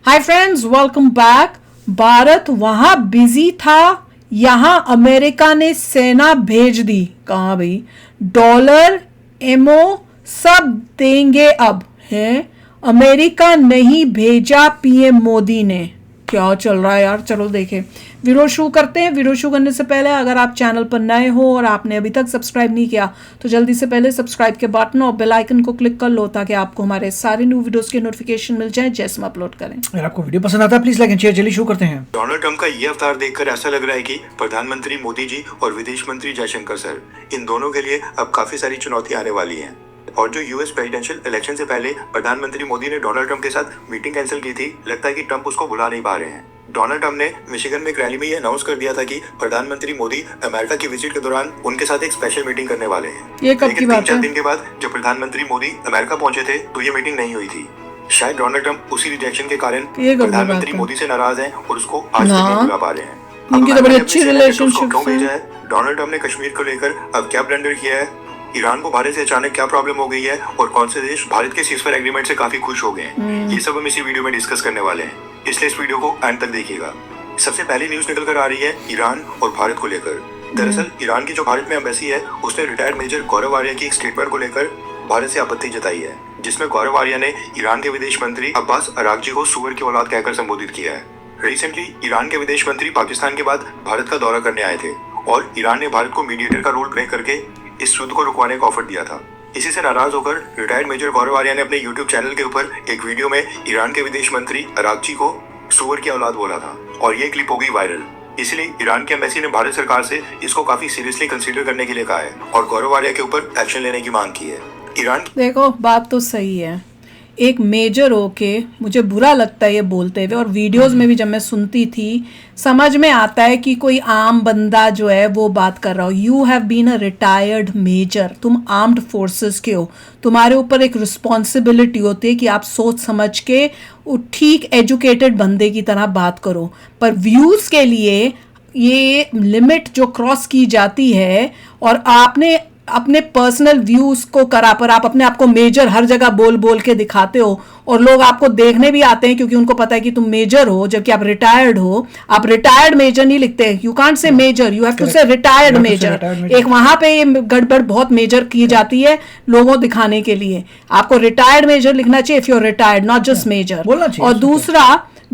Hi friends, welcome back. Bharat वहां busy था, यहां अमेरिका ने सेना भेज दी। कहां भाई? डॉलर, एमओ सब देंगे अब हैं। अमेरिका नहीं भेजा पीएम मोदी ने। क्या चल रहा है यार? चलो देखें, वीडियो शुरू करते हैं। वीडियो शुरू करने से पहले अगर आप चैनल पर नए हो और आपने अभी तक सब्सक्राइब नहीं किया तो जल्दी से पहले सब्सक्राइब के बटन और बेल आइकन को क्लिक कर लो ताकि आपको हमारे सारे न्यू वीडियोस के नोटिफिकेशन मिल जाए जैसे हम अपलोड करें। अगर आपको वीडियो पसंद आता है प्लीज लाइक एंड शेयर। जल्दी शुरू करते हैं। डोनाल्ड ट्रंप का ये अवतार देखकर ऐसा लग रहा है कि प्रधानमंत्री मोदी जी और विदेश मंत्री जयशंकर सर, इन दोनों के लिए अब काफी सारी चुनौतियां आने वाली हैं। और जो यूएस प्रेसिडेंशियल इलेक्शन से पहले प्रधानमंत्री मोदी ने डोनाल्ड ट्रंप के साथ मीटिंग कैंसिल की थी, लगता है कि ट्रंप उसको भुला नहीं पा रहे हैं। डोनाल्ड ट्रंप ने मिशिगन में एक रैली में ये अनाउंस कर दिया था कि प्रधानमंत्री मोदी अमेरिका की विजिट के दौरान उनके साथ एक स्पेशल मीटिंग करने वाले हैं। ये कब की बात है? 3-4 दिन के बाद जब प्रधानमंत्री मोदी अमेरिका पहुंचे थे तो ये मीटिंग नहीं हुई थी। शायद डोनाल्ड ट्रंप उसी रिजेक्शन के कारण प्रधानमंत्री मोदी से नाराज हैं और उसको आज तक नहीं बुला पा रहे हैं। इनकी तो बड़ी अच्छी रिलेशनशिप है। डोनाल्ड ट्रंप ने कश्मीर को लेकर अब क्या ब्लंडर किया है, ईरान को भारत से अचानक क्या प्रॉब्लम हो गई है और कौन से देश भारत के सीज़फायर एग्रीमेंट से काफी खुश हो गए हैं, ये सब हम इसी वीडियो में डिस्कस करने वाले हैं, इसलिए इस वीडियो को एंड तक देखिएगा। सबसे पहली न्यूज निकल कर आ रही है ईरान और भारत को लेकर। दरअसल ईरान की जो भारत में एम्बेसी है उसने रिटायर्ड मेजर गौरव आर्या की एक स्टेटमेंट को लेकर भारत से आपत्ति जताई है, जिसमें गौरव आर्या ने ईरान के विदेश मंत्री अब्बास अरागची को सुअर की औलाद कहकर संबोधित किया है। रिसेंटली ईरान के विदेश मंत्री पाकिस्तान के बाद भारत का दौरा करने आए थे और ईरान ने भारत को मीडिएटर का रोल प्ले करके इस युद्ध को रुकवाने का ऑफर दिया था। इसी से नाराज होकर रिटायर्ड मेजर गौरव आर्या ने अपने यूट्यूब चैनल के ऊपर एक वीडियो में ईरान के विदेश मंत्री अरागची को सुअर की औलाद बोला था और ये क्लिप हो गई वायरल। इसलिए ईरान की एम्बेसी ने भारत सरकार से इसको काफी सीरियसली कंसीडर करने के लिए कहा है और गौरव आर्या के ऊपर एक्शन लेने की मांग की है। ईरान देखो, बात तो सही है। एक मेजर होके मुझे बुरा लगता है ये बोलते हुए, और वीडियोस में भी जब मैं सुनती थी समझ में आता है कि कोई आम बंदा जो है वो बात कर रहा हो। You have been a retired major, तुम आर्म्ड फोर्सेस के हो, तुम्हारे ऊपर एक रिस्पॉन्सिबिलिटी होती है कि आप सोच समझ के ठीक एजुकेटेड बंदे की तरह बात करो। पर व्यूज़ के लिए ये लिमिट जो क्रॉस की जाती है और आपने अपने पर्सनल व्यूज को करा पर आप अपने आप को मेजर हर जगह बोल बोल के दिखाते हो और लोग आपको देखने भी आते हैं क्योंकि उनको पता है कि तुम मेजर हो, जबकि आप रिटायर्ड हो। आप रिटायर्ड मेजर नहीं लिखते, you can't say major, you have to say retired major. एक वहां पे ये गड़बड़ बहुत मेजर की जाती है लोगों दिखाने के लिए। आपको रिटायर्ड मेजर लिखना चाहिए if you are retired, not just major. और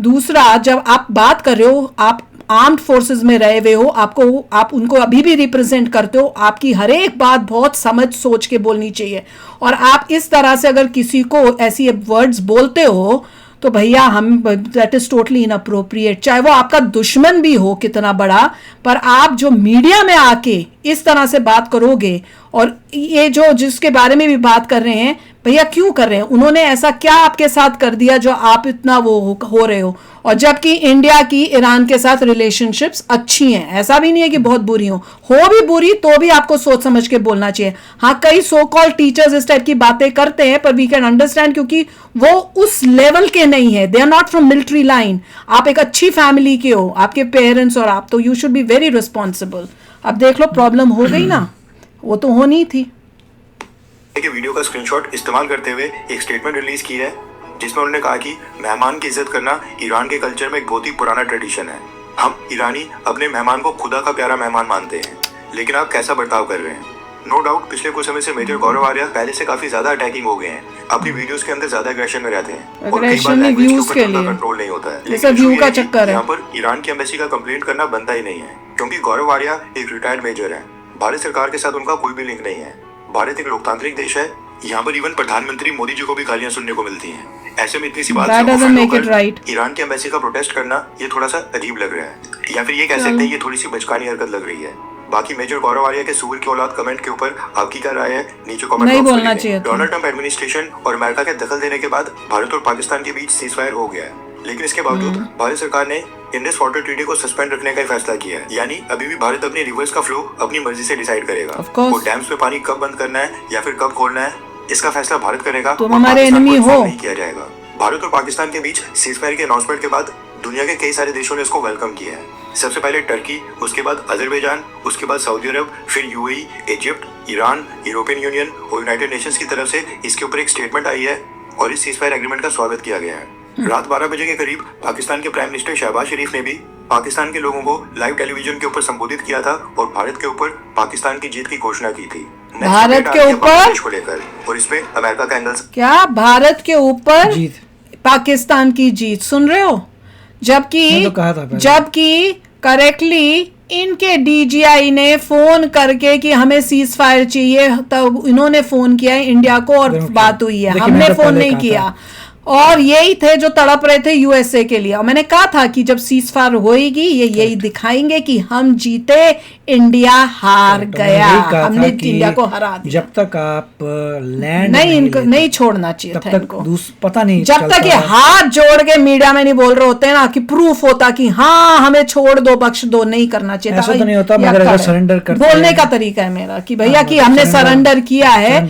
दूसरा जब आप बात कर रहे हो, आप आर्म्ड फोर्सेस में रहे हुए हो, आप उनको अभी भी रिप्रेजेंट करते हो, आपकी हर एक बात बहुत समझ सोच के बोलनी चाहिए। और आप इस तरह से अगर किसी को ऐसी वर्ड्स बोलते हो तो भैया दैट इज टोटली इनअप्रोप्रिएट। चाहे वो आपका दुश्मन भी हो कितना बड़ा, पर आप जो मीडिया में आके इस तरह से बात करोगे, और ये जो जिसके बारे में भी बात कर रहे हैं, भैया क्यों कर रहे हैं? उन्होंने ऐसा क्या आपके साथ कर दिया जो आप इतना वो हो रहे हो? और जबकि इंडिया की ईरान के साथ रिलेशनशिप्स अच्छी हैं, ऐसा भी नहीं है कि बहुत बुरी हो भी बुरी तो भी आपको सोच समझ के बोलना चाहिए। हाँ, कई सो कॉल्ड टीचर्स इस टाइप की बातें करते हैं, पर वी कैन अंडरस्टैंड क्योंकि वो उस लेवल के नहीं है, they are not from military line. आप एक अच्छी फैमिली के हो, आपके पेरेंट्स और आप, तो you should be very responsible. अब देख लो, प्रॉब्लम हो गई ना, वो तो होनी थी। वीडियो का स्क्रीनशॉट इस्तेमाल करते हुए एक स्टेटमेंट रिलीज की है जिसमें उन्होंने कहा कि मेहमान की इज्जत करना ईरान के कल्चर में एक बहुत ही पुराना ट्रेडिशन है। हम ईरानी अपने मेहमान को खुदा का प्यारा मेहमान मानते हैं, लेकिन आप कैसा बर्ताव कर रहे हैं? नो डाउट पिछले कुछ समय से मेजर गौरव आर्या पहले से काफी ज्यादा अटैकिंग हो गए हैं, अपनी वीडियोस के अंदर ज्यादा एग्रेशन में रहते हैं और कई बार लैंग्वेज के ऊपर कंट्रोल नहीं होता है। लेकिन व्यू का चक्कर है। यहाँ पर ईरान की एम्बेसी का कंप्लेंट करना बनता ही नहीं है, क्योंकि गौरव आर्या एक रिटायर्ड मेजर है। भारत सरकार के साथ उनका कोई भी लिंक नहीं है। भारत एक लोकतांत्रिक देश है, यहाँ पर इवन प्रधानमंत्री मोदी जी को भी गालियां सुनने को मिलती हैं। ऐसे में इतनी सी बात ईरान की एम्बेसी का प्रोटेस्ट करना ये थोड़ा सा अजीब लग रहा है, या फिर ये कह सकते हैं ये थोड़ी सी बचकानी हरकत लग रही है। बाकी मेजर गौरव आर्या के सुअर की औलाद कमेंट के ऊपर आपकी क्या राय है, नीचे कमेंट बॉक्स में लिखें। डोनाल्ड ट्रंप एडमिनिस्ट्रेशन और अमेरिका के दखल देने के बाद भारत और पाकिस्तान के बीच सीज़फायर हो गया है, लेकिन इसके बावजूद भारत सरकार ने इंडस वाटर ट्रीटी को सस्पेंड रखने का फैसला किया है। यानी अभी भी भारत अपने रिवर्स का फ्लो अपनी मर्जी से डिसाइड करेगा। वो डैम्स में पानी कब बंद करना है या फिर कब खोलना है, इसका फैसला भारत करेगा। तुम हमारे एनिमी हो नहीं किया जाएगा। भारत और पाकिस्तान के बीच सीज़फायर के अनाउंसमेंट के बाद दुनिया के कई सारे देशों ने इसको वेलकम किया है। सबसे पहले टर्की, उसके बाद अजरबैजान, उसके बाद सऊदी अरब, फिर UAE, Egypt, Iran, European union और यूनाइटेड नेशंस की तरफ से इसके ऊपर एक स्टेटमेंट आई है और इस सीज़फायर एग्रीमेंट का स्वागत किया गया है। रात 12 बजे के करीब पाकिस्तान के प्राइम मिनिस्टर शहबाज शरीफ ने भी पाकिस्तान के लोगों को लाइव टेलीविजन के ऊपर संबोधित किया था और भारत के ऊपर पाकिस्तान की जीत की घोषणा की थी। भारत के ऊपर बांग्लादेश को लेकर, और इसमें अमेरिका का एंगल क्या? भारत के ऊपर जीत, पाकिस्तान की जीत, सुन रहे हो? मैं तो कहा था पहले। जबकि करेक्टली इनके डीजीआई ने फोन करके कि हमें सीज फायर चाहिए, तब इन्होंने फोन किया है इंडिया को और बात हुई है। देखिए, हमने मैं तो फोन पहले नहीं कहा किया। था। और यही थे जो तड़प रहे थे यूएसए के लिए। और मैंने कहा था कि जब सीज फायर होएगी ये यही दिखाएंगे कि हम जीते, इंडिया हार गया, हमने इंडिया को हरा दिया। जब तक आप लैंड नहीं, इनको नहीं छोड़ना चाहिए था इनको। पता नहीं जब तक ये हाथ जोड़ के मीडिया में नहीं बोल रहे होते ना कि प्रूफ होता कि हाँ हमें छोड़ दो, बख्श दो, नहीं करना चाहिए था। ऐसा तो नहीं होता, मगर अगर सरेंडर करते बोलने हैं। का तरीका है मेरा कि भैया कि हमने सरेंडर किया है,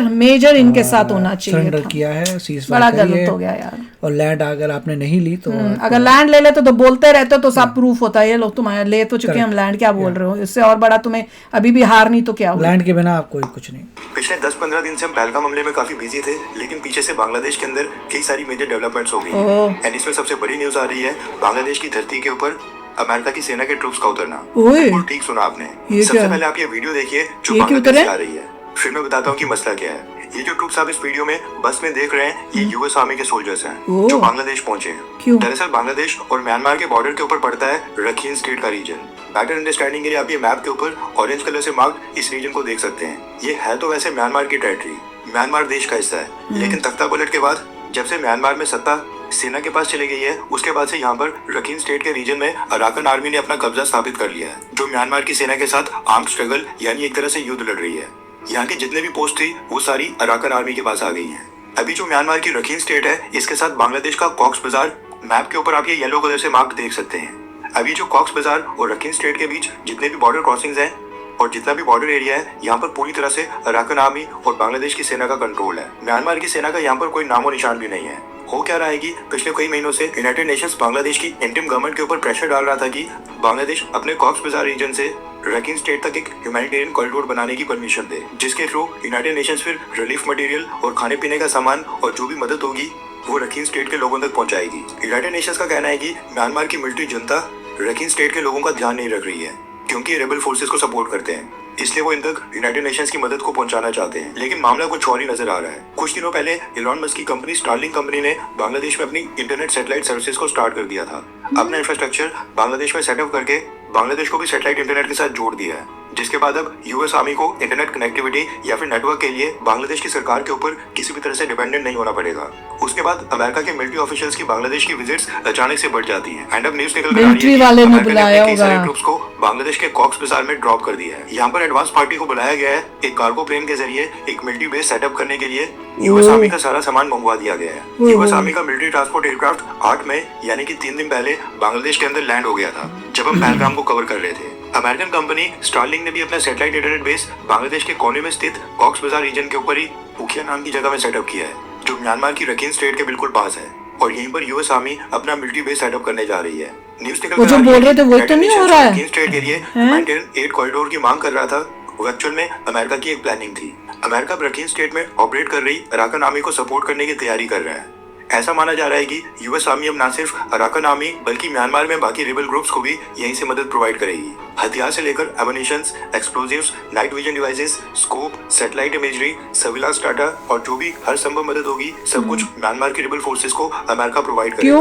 मेजर इनके साथ होना चाहिए सरेंडर था। किया है, सीज बड़ा गलत हो गया यार। और लैंड अगर आपने नहीं ली तो अगर लैंड ले लेते तो बोलते रहते तो सब प्रूफ होता है। ये लोग तुम्हारे ले तो चुके, हम लैंड क्या बोल रहे हो? इससे और बड़ा तुम्हें अभी भी हार नहीं तो क्या हुआ? लैंड के बिना आप कोई कुछ नहीं। पिछले 10-15 दिन से हम पहलगाम हमले में काफी बिजी थे, लेकिन पीछे से बांग्लादेश के अंदर कई सारी मेजर डेवलपमेंट्स हो गई। एंड इसमें सबसे बड़ी न्यूज आ रही है बांग्लादेश की धरती के ऊपर अमेरिका की सेना के ट्रूप्स का उतरना। बिल्कुल ठीक सुना आपने। सबसे पहले आप ये वीडियो देखिए जो बांग्लादेश से आ रही है, फिर मैं बताता हूँ कि मसला क्या है। ये जो ट्रूप्स आप इस वीडियो में बस में देख रहे हैं, ये यूएस आर्मी के सोल्जर्स हैं जो बांग्लादेश पहुंचे हैं। दरअसल बांग्लादेश और म्यांमार के बॉर्डर के ऊपर पड़ता है रखीन स्टेट का रीजन। बेटर अंडरस्टैंडिंग के लिए आप ये मैप के ऊपर ऑरेंज कलर से मार्क्ड इस रीजन को देख सकते हैं। ये है तो वैसे म्यांमार की टेरिटरी, म्यांमार देश का हिस्सा है, लेकिन तख्ता पलट के बाद जब से म्यांमार में सत्ता सेना के पास चली गई है, उसके बाद से यहाँ पर रखीन स्टेट के रीजन में अराकन आर्मी ने अपना कब्जा स्थापित कर लिया है, जो म्यांमार की सेना के साथ आर्म्ड स्ट्रगल यानी एक तरह से युद्ध लड़ रही है। यहाँ की जितने भी पोस्ट थी वो सारी अराकन आर्मी के पास आ गई हैं। अभी जो म्यांमार की रखीन स्टेट है, इसके साथ बांग्लादेश का कॉक्स बाजार मैप के ऊपर आप ये येलो कलर से मार्क देख सकते हैं। अभी जो कॉक्स बाजार और रखीन स्टेट के बीच जितने भी बॉर्डर क्रॉसिंग्स हैं और जितना भी बॉर्डर एरिया है, यहाँ पर पूरी तरह से अराकन आर्मी और बांग्लादेश की सेना का कंट्रोल है। म्यांमार की सेना का यहाँ पर कोई नामो निशान भी नहीं है। हो क्या रहा है कि पिछले कई महीनों से यूनाइटेड नेशंस बांग्लादेश की इंटरिम गवर्नमेंट के ऊपर प्रेशर डाल रहा था कि बांग्लादेश अपने कॉक्स बाजार रीजन से रखीन स्टेट तक एक ह्यूमैनिटेरियन कॉरिडोर बनाने की परमिशन दे, जिसके थ्रू यूनाइटेड नेशंस फिर रिलीफ मटेरियल और खाने पीने का सामान और जो भी मदद होगी वो रखीन स्टेट के लोगों तक पहुंचाएगी। यूनाइटेड नेशंस का कहना है कि म्यांमार की मिलिट्री जनता रखीन स्टेट के लोगों का ध्यान नहीं रख रही है, क्योंकि ये रेबल फोर्सेस को सपोर्ट करते हैं, इसलिए वो इन तक यूनाइटेड नेशंस की मदद को पहुंचाना चाहते हैं। लेकिन मामला कुछ और ही नजर आ रहा है। कुछ दिनों पहले इलॉन मस्क की कंपनी स्टारलिंक कंपनी ने बांग्लादेश में अपनी इंटरनेट सैटेलाइट सर्विसेज को स्टार्ट कर दिया था। अपना इंफ्रास्ट्रक्चर बांग्लादेश में सेटअप करके बांग्लादेश को भी सैटेलाइट इंटरनेट के साथ जोड़ दिया है, जिसके बाद अब यूएस आर्मी को इंटरनेट कनेक्टिविटी या फिर नेटवर्क के लिए बांग्लादेश की सरकार के ऊपर किसी भी तरह से डिपेंडेंट नहीं होना पड़ेगा। उसके बाद अमेरिका के मिलिट्री ऑफिशियल्स की बांग्लादेश की विजिट्स अचानक से बढ़ जाती हैं। एंड अब न्यूज़ निकल कर आ रही है कि अमेरिका ने कई सारे ट्रूप्स को बांग्लादेश के कॉक्स बाजार में ड्रॉप कर दिया है। यहाँ पर एडवांस पार्टी को बुलाया गया है। एक कार्गो प्लेन के जरिए एक मिलिट्री बेस सेटअप करने के लिए यूएस आर्मी का सारा सामान मंगवा दिया गया है। यूएस आर्मी का मिलिट्री ट्रांसपोर्ट एयरक्राफ्ट 8 मई यानी कि 3 दिन पहले बांग्लादेश के अंदर लैंड हो गया था, जब हम पहलगाम को कवर कर रहे थे। अमेरिकन कंपनी स्टारलिंक ने भी अपना सैटेलाइट इंटरनेट बेस बांग्लादेश के कोने में स्थित कॉक्स बाजार रीजन के ऊपर ही उखिया नाम की जगह में सेटअप किया है, जो म्यांमार की रखीन स्टेट के बिल्कुल पास है, और यहीं पर यूएस आर्मी अपना मिलिट्री बेस सेटअप करने जा रही है। न्यूज़ निकल जो बोल रहे थे वो तो नहीं हो रहा है। रखीन स्टेट के लिए ह्यूमैनिटेरियन एड कॉरिडोर की मांग कर रहा था, वो एक्चुअल में अमेरिका की एक प्लानिंग थी। अमेरिका रखीन स्टेट में ऑपरेट कर रही अराकन आर्मी को सपोर्ट करने की तैयारी कर रहा है। ऐसा माना जा रहा है कि यूएस आर्मी अब न सिर्फ अराकन आर्मी बल्कि म्यांमार में बाकी रिबल ग्रुप्स को भी यहीं से मदद प्रोवाइड करेगी। हथियार से लेकर ammunitions, explosives, night vision devices, scope, satellite imagery, surveillance data और जो भी हर संभव मदद होगी, सब कुछ म्यांमार की रिबल फोर्सेस को अमेरिका प्रोवाइड करेगा।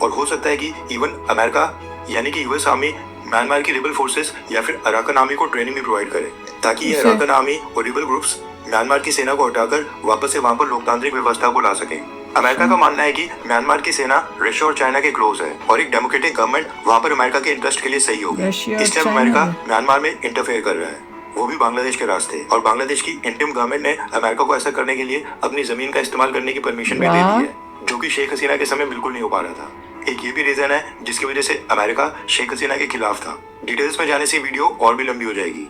और हो सकता है कि इवन अमेरिका यानी कि यूएस आर्मी म्यांमार की रिबल फोर्सेस या फिर अराकन आर्मी को ट्रेनिंग भी प्रोवाइड करे, ताकि ये अराकन आर्मी और रिबल ग्रुप्स म्यांमार की सेना को हटाकर वापस से वहां पर लोकतांत्रिक व्यवस्था को ला सके। अमेरिका का मानना है कि म्यांमार की सेना रशिया और चाइना के क्लोज है और एक डेमोक्रेटिक गवर्नमेंट वहां पर अमेरिका के इंटरेस्ट के लिए सही होगी, इसलिए अमेरिका म्यांमार में इंटरफेयर कर रहा है, वो भी बांग्लादेश के रास्ते। और बांग्लादेश की इंटरिम गवर्नमेंट ने अमेरिका को ऐसा करने के लिए अपनी जमीन का इस्तेमाल करने की परमिशन भी दे दी है, जो कि शेख हसीना के समय बिल्कुल नहीं हो पा रहा था। एक ये भी रीजन है जिसकी वजह से अमेरिका शेख हसीना के खिलाफ था। डिटेल्स में जाने से वीडियो और भी लंबी हो जाएगी,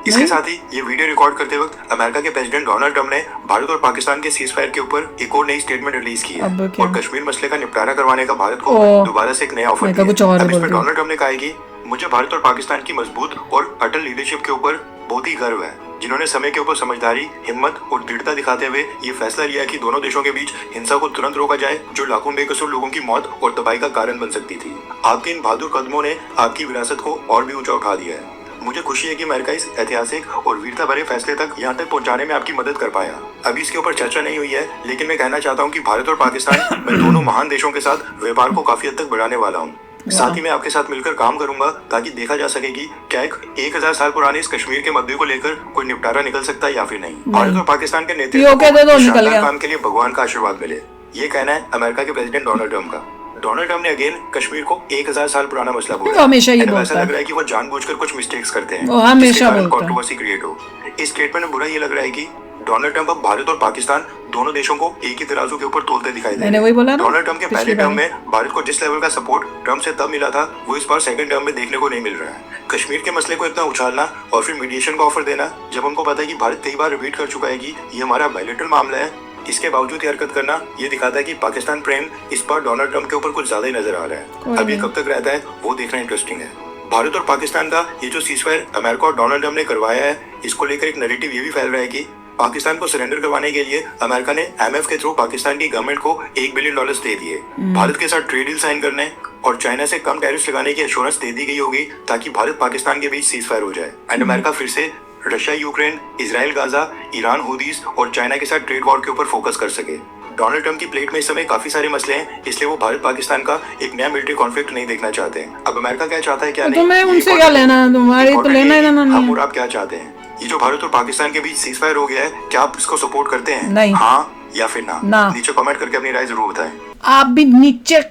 इसके साथ ही ये वीडियो रिकॉर्ड करते वक्त अमेरिका के प्रेसिडेंट डोनाल्ड ट्रंप ने भारत और पाकिस्तान के सीज फायर के ऊपर एक और नई स्टेटमेंट रिलीज की है और कश्मीर मसले का निपटारा करवाने का भारत को दोबारा से एक नया ऑफर दिया। अब इसमें डोनाल्ड ट्रंप ने कहा है कि मुझे भारत और पाकिस्तान की मजबूत और अटल लीडरशिप के ऊपर बहुत ही गर्व है, जिन्होंने समय के ऊपर समझदारी, हिम्मत और दृढ़ता दिखाते हुए ये फैसला लिया कि दोनों देशों के बीच हिंसा को तुरंत रोका जाए, जो लाखों बेकसूर लोगों की मौत और तबाही का कारण बन सकती थी। आपके इन बहादुर कदमों ने आपकी विरासत को और भी ऊंचा उठा दिया है। मुझे खुशी है कि अमेरिका इस ऐतिहासिक और वीरता भरे फैसले तक यहाँ तक पहुँचाने में आपकी मदद कर पाया। अभी इसके ऊपर चर्चा नहीं हुई है, लेकिन मैं कहना चाहता हूँ कि भारत और पाकिस्तान, मैं दोनों महान देशों के साथ व्यापार को काफी हद तक बढ़ाने वाला हूँ। साथ ही मैं आपके साथ मिलकर काम करूंगा ताकि देखा जा सके कि क्या एक 1000 साल पुराने इस कश्मीर के मुद्दे को लेकर कोई निपटारा निकल सकता है या फिर नहीं। भारत और पाकिस्तान के नेतृत्व को शानदार काम के लिए भगवान का आशीर्वाद मिले, ये कहना है अमेरिका के प्रेसिडेंट डोनाल्ड ट्रंप का। डोनाल्ड ट्रंप ने अगेन कश्मीर को 1000 साल पुराना मसला बोला। हमेशा ये बोलता ऐसा लग रहा है कि वो जानबूझकर कुछ मिस्टेक्स करते हैं, हमेशा बोलता है, कंट्रोवर्सी क्रिएट हो। इस स्टेटमेंट में बुरा ये लग रहा है कि डोनाल्ड ट्रंप अब भारत और पाकिस्तान दोनों देशों को एक ही तराजू के ऊपर तोलते दिखाई दे रहे हैं। डोनाल्ड ट्रंप के पहले टर्म में भारत को जिस लेवल का सपोर्ट ट्रंप से तब मिला था, वो इस बार सेकंड टर्म में देखने को नहीं मिल रहा है। कश्मीर के मसले को इतना उछालना और फिर मीडिएशन का ऑफर देना, जब उनको पता है कि भारत कई बार रिपीट कर चुका है कि ये हमारा बायलैटरल मामला है, इसके बावजूद ये हरकत करना, ये दिखाता है कि पाकिस्तान प्रेम इस बार डोनाल्ड ट्रंप के ऊपर कुछ ज्यादा ही नजर आ रहा है। अब ये कब तक रहता है वो देखना इंटरेस्टिंग है। भारत और पाकिस्तान का ये जो सीजफायर अमेरिका और डोनाल्ड ट्रंप ने करवाया है, इसको लेकर एक नैरेटिव ये भी फैल रहा है कि पाकिस्तान को सरेंडर करवाने के लिए अमेरिका ने IMF के थ्रू पाकिस्तान की गवर्नमेंट को $1 बिलियन दे दिए। भारत के साथ ट्रेड डील साइन करने और चाइना से कम टैरिफ्स लगाने की एश्योरेंस दे दी गई होगी ताकि भारत पाकिस्तान के बीच सीजफायर हो जाए एंड अमेरिका फिर से Russia Ukraine, Israel Gaza, Iran Houthis और चाइना के साथ ट्रेड वॉर के ऊपर फोकस कर सके। डोनाल्ड ट्रंप की प्लेट में इस समय काफी सारे मसले हैं, इसलिए वो भारत पाकिस्तान का एक नया मिलिट्री कॉन्फ्लिक्ट नहीं देखना चाहते हैं। अब अमेरिका क्या चाहता है क्या नहीं, मैं उनसे क्या लेना, तुम्हारी तो लेना ही लेना नहीं। हम और आप क्या चाहते हैं? ये जो भारत और पाकिस्तान के बीच सीजफायर हो गया है, क्या आप इसको सपोर्ट करते हैं? नहीं। हाँ या फिर ना? नीचे कमेंट करके अपनी राय जरूर बताएं। आप भी नीचे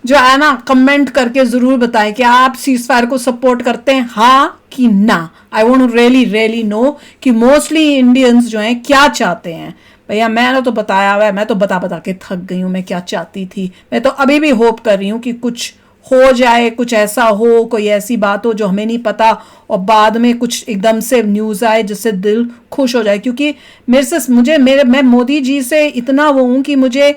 जो है ना कमेंट करके जरूर बताएं कि आप सीजफायर को सपोर्ट करते हैं, हाँ कि ना। आई वांट रियली नो कि मोस्टली इंडियंस जो हैं क्या चाहते हैं। भैया मैंने तो बताया हुआ है, मैं तो बता के थक गई हूँ मैं क्या चाहती थी। मैं तो अभी भी होप कर रही हूँ कि कुछ हो जाए, कुछ ऐसा हो, कोई ऐसी बात हो जो हमें नहीं पता और बाद में कुछ एकदम से न्यूज़ आए जिससे दिल खुश हो जाए। क्योंकि मैं मोदी जी से इतना वो हूँ कि मुझे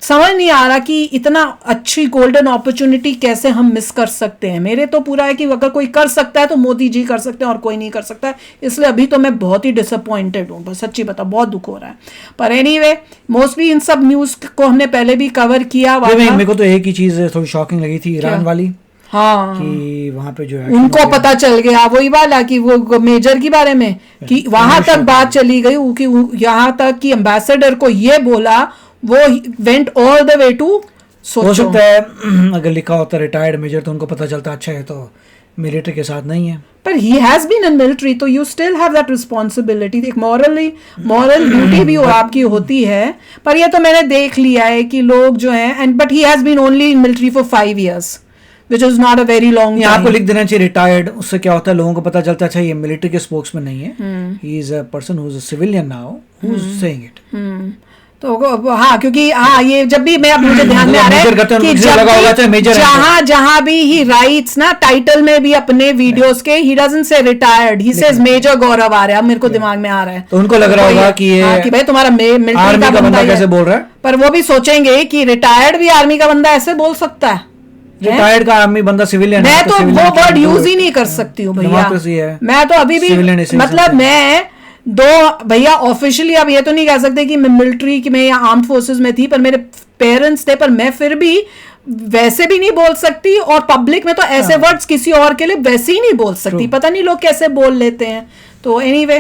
समझ नहीं आ रहा कि इतना अच्छी गोल्डन अपॉर्चुनिटी कैसे हम मिस कर सकते हैं। मेरे तो पूरा है कि अगर कोई कर सकता है तो मोदी जी कर सकते हैं और कोई नहीं कर सकता है। इसलिए अभी तो मैं बहुत ही डिसअपॉइंटेड हूँ, बस सच्ची बता, बहुत दुख हो रहा है। पर एनीवे मोस्टली इन सब न्यूज़ को हमने पहले भी कवर किया। मेरे को तो एक ही चीज़ थोड़ी शॉकिंग लगी थी, ईरान वाली। हाँ, कि वहाँ पे जो है उनको पता चल गया, वही वाला कि वो मेजर के बारे में कि वहां तक बात चली गई कि यहाँ तक कि एम्बेसडर को ये बोला, वो went all the way to. हो सकता है अगर लिखा होता रिटायर्ड मेजर तो उनको पता चलता अच्छा है तो मिलिट्री के साथ नहीं है। पर he has been in military, तो you still have that responsibility. एक मॉरल ड्यूटी भी आपकी होती है। पर ये तो मैंने देख लिया है कि लोग जो हैं and but he has been only in military for 5 years which is not a very long time। आपको लिख देना चाहिए रिटायर्ड, उससे क्या होता है लोगों को पता चलता है अच्छा ये मिलिट्री के स्पोक्समैन नहीं है, he is a person who is a civilian now who is saying it. तो हाँ, क्योंकि हाँ ये जब भी मैं अब मुझे ध्यान में आ रहा है कि जहाँ भी ही राइट्स ना टाइटल में भी अपने वीडियोस के ही डजंट से retired, he says major Gaurav Arya. मेरे को दिमाग में आ रहा है, तो उनको लग रहा होगा कि ये कि भाई तुम्हारा मिलिट्री का बंदा कैसे बोल रहा है। पर वो भी सोचेंगे कि रिटायर्ड भी आर्मी का बंदा ऐसे बोल सकता है। रिटायर्ड का आर्मी बंदा सिविलियन, मैं तो वो वर्ड यूज ही नहीं कर सकती हूँ भैया। मैं तो अभी भी मतलब मैं भैया ऑफिशियली अब ये तो नहीं कह सकते कि मैं मिलिट्री में या आर्म्ड फोर्सेस में थी, पर मेरे पेरेंट्स थे, पर मैं फिर भी वैसे भी नहीं बोल सकती और पब्लिक में तो ऐसे वर्ड्स किसी और के लिए वैसे ही नहीं बोल सकती। पता नहीं लोग कैसे बोल लेते हैं। तो एनीवे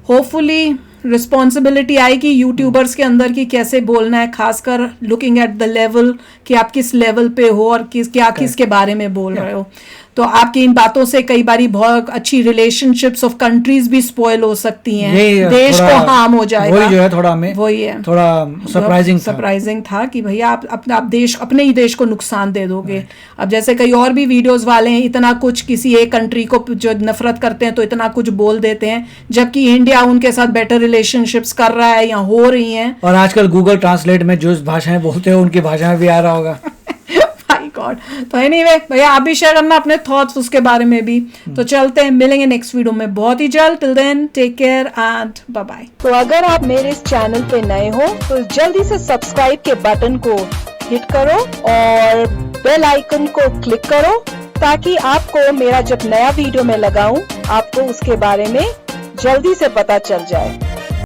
होपफुली रिस्पॉन्सिबिलिटी आएगी यूट्यूबर्स के अंदर कि कैसे बोलना है, खासकर लुकिंग एट द लेवल कि आप किस लेवल पे हो और किसके बारे में बोल रहे हो। तो आपकी इन बातों से कई बारी बहुत अच्छी रिलेशनशिप्स ऑफ कंट्रीज भी स्पॉइल हो सकती हैं, देश को हार्म हो जाएगा। वही जो है थोड़ा हमें वही है थोड़ा सरप्राइजिंग था कि भैया आप देश अपने ही देश को नुकसान दे दोगे। अब जैसे कई और भी वीडियोस वाले हैं इतना कुछ किसी एक कंट्री को जो नफरत करते हैं तो इतना कुछ बोल देते हैं, जबकि इंडिया उनके साथ बेटर रिलेशनशिप्स कर रहा है या हो रही हैं। और आजकल गूगल ट्रांसलेट में जो भाषाएं बोलते हैं उनकी भाषा में भी आ रहा होगा। गॉड। तो एनीवे भैया आप भी शेयर करना अपने थॉट्स उसके बारे में भी। तो चलते हैं, मिलेंगे नेक्स्ट वीडियो में बहुत ही जल्द। Till then take care and bye bye. तो अगर आप मेरे इस चैनल पे नए हो तो जल्दी से सब्सक्राइब के बटन को हिट करो और बेल आइकन को क्लिक करो ताकि आपको मेरा जब नया वीडियो मैं लगाऊं आपको उसके बारे में जल्दी से पता चल जाए।